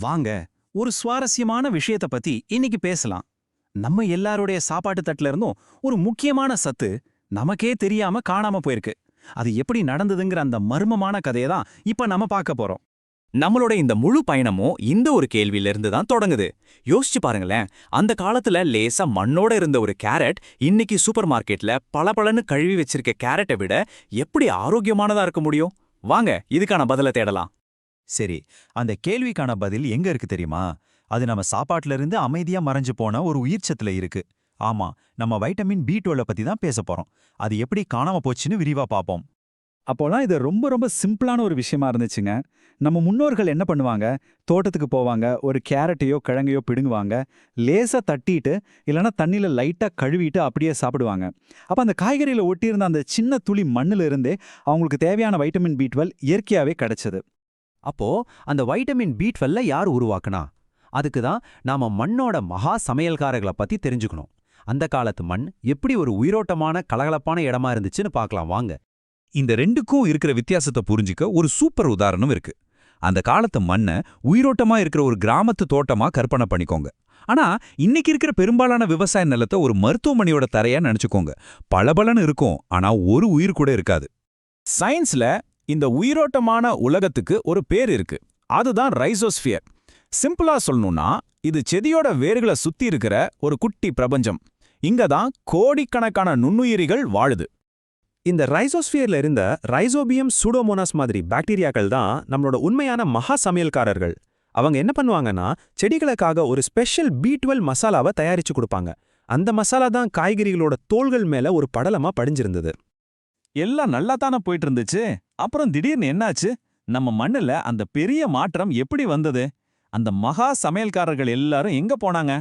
வாங்க, ஒரு சுவாரஸ்யமான விஷயத்த பத்தி இன்னைக்கு பேசலாம். நம்ம எல்லாருடைய சாப்பாட்டு தட்டுல இருந்தும் ஒரு முக்கியமான சத்து நமக்கே தெரியாம காணாம போயிருக்கு. அது எப்படி நடந்ததுங்கிற அந்த மர்மமான கதையை தான் இப்ப நம்ம பார்க்க போறோம். நம்மளோட இந்த முழு பயணமும் இந்த ஒரு கேள்வியில இருந்து தான் தொடங்குது. யோசிச்சு பாருங்களேன், அந்த காலத்துல லேசா மண்ணோட இருந்த ஒரு கேரட் இன்னைக்கு சூப்பர் மார்க்கெட்ல பளபளன்னு கழுவி வச்சிருக்க கேரட்டை விட எப்படி ஆரோக்கியமானதா இருக்க முடியும்? வாங்க, இதுக்கான பதில தேடலாம். சரி, அந்த கேள்விக்கான பதில் எங்க இருக்கு தெரியுமா? அது நம்ம சாப்பாட்டுல இருந்து அமைதியா மறைஞ்சு போன ஒரு உயிர்ச்சத்துல இருக்கு. ஆமா, நம்ம வைட்டமின் பி12 பத்தி தான் பேச போறோம். அது எப்படி காணாம போச்சுன்னு விரிவா பாப்போம். அப்போலாம் இது ரொம்ப ரொம்ப சிம்பிளான ஒரு விஷயமா இருந்துச்சுங்க. நம்ம முன்னோர்கள் என்ன பண்ணுவாங்க, தோட்டத்துக்கு போவாங்க, ஒரு கேரட்டையோ கிழங்கையோ பிடுங்குவாங்க, லேசா தட்டிட்டு இல்லைன்னா தண்ணியில லைட்டா கழுவிட்டு அப்படியே சாப்பிடுவாங்க. அப்ப அந்த காய்கறியில ஒட்டியிருந்த அந்த சின்ன துளி மண்ணுல இருந்தே அவங்களுக்கு தேவையான வைட்டமின் பி12 இயற்கையாவே கிடைச்சது. அப்போ அந்த வைட்டமின் பி12 யார் உருவாக்குனா? அதுக்கு தான் நாம மண்ணோட மகா சமையல்காரர்களை பத்தி தெரிஞ்சுக்கணும். அந்த காலத்து மண் எப்படி ஒரு உயிரோட்டமான கலகலப்பான இடமா இருந்துச்சுன்னு பார்க்கலாம் வாங்க. இந்த ரெண்டுக்கும் இருக்கிற வித்தியாசத்தை புரிஞ்சிக்க ஒரு சூப்பர் உதாரணம் இருக்கு. அந்த காலத்து மண்ணை உயிரோட்டமா இருக்கிற ஒரு கிராமத்து தோட்டமா கற்பனை பண்ணிக்கோங்க. ஆனா இன்னைக்கு இருக்கிற பெரும்பாலான விவசாய நிலத்தை ஒரு மருத்துவமனையோட தரையா நினைச்சுக்கோங்க. பளபளன்னு இருக்கும், ஆனா ஒரு உயிர் கூட இருக்காது. சயின்ஸ்ல இந்த உயிரோட்டமான உலகத்துக்கு ஒரு பேர் இருக்கு. அதுதான் ரைசோஸ்பியர். சிம்பிளா சொல்லணும்னா, இது செடியோட வேர்களை சுத்தி இருக்கிற ஒரு குட்டி பிரபஞ்சம். இங்க தான் கோடிக்கணக்கான நுண்ணுயிரிகள் வாழுது. இந்த ரைசோஸ்பியர்ல இருந்த ரைசோபியம் சூடோமோனாஸ் மாதிரி பாக்டீரியாக்கள் தான் நம்மளோட உண்மையான மகா சமையல்காரர்கள். அவங்க என்ன பண்ணுவாங்கன்னா, செடிகளுக்காக ஒரு ஸ்பெஷல் பி12 மசாலாவை தயாரிச்சு கொடுப்பாங்க. அந்த மசாலா தான் காய்கறிகளோட தோள்கள் மேல ஒரு படலமா படிஞ்சிருந்தது. எல்லாம் நல்லா தானே போயிட்டு இருந்துச்சு. அப்புறம் திடீர்னு என்னாச்சு? நம்ம மண்ணுல அந்த பெரிய மாற்றம் எப்படி வந்தது? அந்த மகா சமையல்காரர்கள் எல்லாரும் எங்க போனாங்க?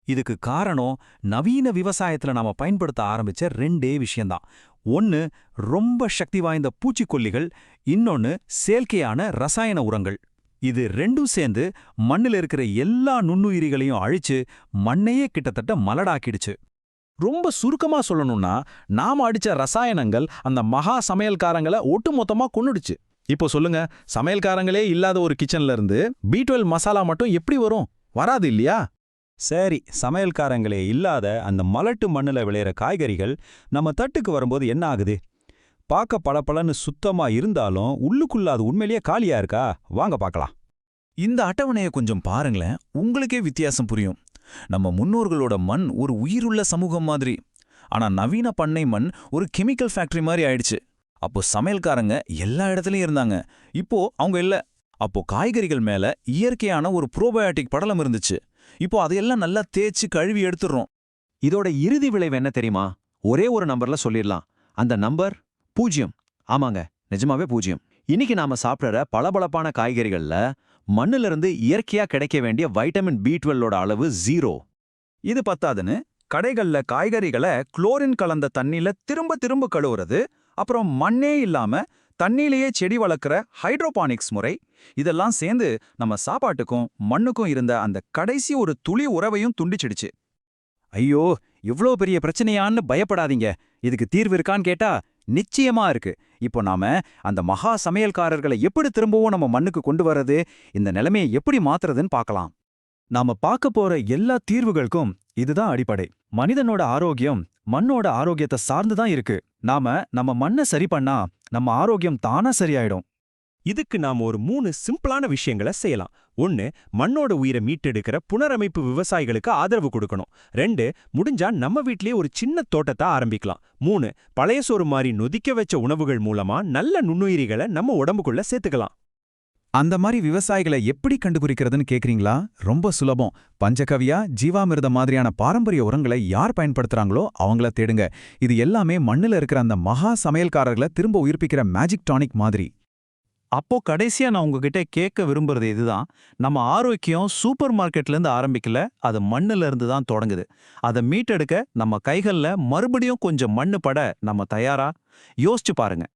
இதுக்கு காரணம் நவீன விவசாயத்துல நாம பயன்படுத்த ஆரம்பிச்ச ரெண்டே விஷயம்தான். ஒன்னு ரொம்ப சக்தி வாய்ந்த பூச்சிக்கொல்லிகள், இன்னொன்னு செயற்கையான ரசாயன உரங்கள். இது ரெண்டும் சேர்ந்து மண்ணுல இருக்கிற எல்லா நுண்ணுயிரிகளையும் அழிச்சு மண்ணையே கிட்டத்தட்ட மலடாக்கிடுச்சு. ரொம்ப சுருக்கமா சொல்லணும்னா, நாம அடிச்ச ரசாயனங்கள் அந்த மகா சமையல்காரங்களை ஒட்டுமொத்தமா கொன்னுடுச்சு. இப்போ சொல்லுங்க, சமையல்காரங்களே இல்லாத ஒரு கிச்சன்ல இருந்து பி12 மசாலா மட்டும் எப்படி வரும்? வராது இல்லையா? சரி, சமையல்காரங்களே இல்லாத அந்த மலட்டு மண்ணுல விளையிற காய்கறிகள் நம்ம தட்டுக்கு வரும்போது என்ன ஆகுது? பார்க்க பளபளன்னு சுத்தமா இருந்தாலும் உள்ளுக்குள்ள அது உண்மையிலேயே காலியா இருக்கா? வாங்க பார்க்கலாம். இந்த அட்டவணையை கொஞ்சம் பாருங்களேன், உங்களுக்கே வித்தியாசம் புரியும். நம்ம முன்னோர்களோட மண் ஒரு உயிருள்ள சமூகம் மாதிரி. ஆனா நவீன பண்ணை மண் ஒரு கெமிக்கல் ஃபேக்டரி மாதிரி ஆயிடுச்சு. அப்போ சமையல்காரங்க எல்லா இடத்துலயும் இருந்தாங்க, இப்போ அவங்க இல்ல. அப்போ காய்கறிகள் மேல இயற்கையான ஒரு ப்ரோபயோட்டிக் படலம் இருந்துச்சு. இப்போ அதையெல்லாம் நல்லா தேய்ச்சி கழுவி எடுத்துடுறோம். இதோட இறுதி விளைவு என்ன தெரியுமா? ஒரே ஒரு நம்பர்ல சொல்லிடலாம். அந்த நம்பர் 0. ஆமாங்க, நிஜமாவே 0. இன்னைக்கு நாம சாப்பிடுற பளபளப்பான காய்கறிகள்ல மண்ணுல இருந்து இயற்கையா கிடைக்க வேண்டிய வைட்டமின் பி12ஓட அளவு 0. இது பத்தாதுன்னு கடைகள்ல காய்கறிகளை குளோரின் கலந்த தண்ணியில திரும்ப திரும்ப கழுவுறது, அப்புறம் மண்ணே இல்லாம தண்ணியிலேயே செடி வளர்க்குற ஹைட்ரோபானிக்ஸ் முறை, இதெல்லாம் சேர்ந்து நம்ம சாப்பாட்டுக்கும் மண்ணுக்கும் இருந்த அந்த கடைசி ஒரு துளி உறவையும் துண்டிச்சிடுச்சு. ஐயோ, இவ்ளோ பெரிய பிரச்சனையான்னு பயப்படாதீங்க. இதுக்கு தீர்வு இருக்கான்னு கேட்டா நிச்சயமா இருக்கு. இப்போ நாம அந்த மகா சமையல்காரர்களை எப்படி திரும்பவும் நம்ம மண்ணுக்கு கொண்டு வர்றது, இந்த நிலைமையை எப்படி மாத்துறதுன்னு பார்க்கலாம். நாம பார்க்க போற எல்லா தீர்வுகளுக்கும் இதுதான் அடிப்படை. மனிதனோட ஆரோக்கியம் மண்ணோட ஆரோக்கியத்தை சார்ந்துதான் இருக்கு. நாம நம்ம மண்ணை சரி பண்ணா நம்ம ஆரோக்கியம் தானா சரியாயிடும். இதுக்கு நாம ஒரு 3 சிம்பிளான விஷயங்களை செய்யலாம். 1. மண்ணோட உயிரை மீட்டெடுக்கிற புனரமைப்பு விவசாயிகளுக்கு ஆதரவு கொடுக்கணும். 2. முடிஞ்சா நம்ம வீட்லயே ஒரு சின்ன தோட்டத்தை ஆரம்பிக்கலாம். 3. பழைய சோறு மாதிரி நொதிக்க வச்ச உணவுகள் மூலமா நல்ல நுண்ணுயிரிகளை நம்ம உடம்புக்குள்ள சேர்த்துக்கலாம். அந்த மாதிரி விவசாயிகளை எப்படி கண்டுபிடிக்கிறதுன்னு கேக்குறீங்களா? ரொம்ப சுலபம். பஞ்சகவ்யா, ஜீவாமிர்த மாதிரியான பாரம்பரிய உரங்களை யார் பயன்படுத்துறாங்களோ அவங்கள தேடுங்க. இது எல்லாமே மண்ணுல இருக்கிற அந்த மகா சமையல்காரர்களை திரும்ப உயிர்ப்பிக்கிற மேஜிக் டானிக் மாதிரி. அப்போ கடைசியா நான் உங்ககிட்ட கேட்க விரும்புறது இதுதான். நம்ம ஆரோக்கியம் சூப்பர் மார்க்கெட்ல இருந்து ஆரம்பிக்கல, அது மண்ணுல இருந்து தான் தொடங்குது. அதை மீட்டெடுக்க நம்ம கைகள்ல மறுபடியும் கொஞ்சம் மண்ணு பட நம்ம தயாரா? யோசிச்சு பாருங்க.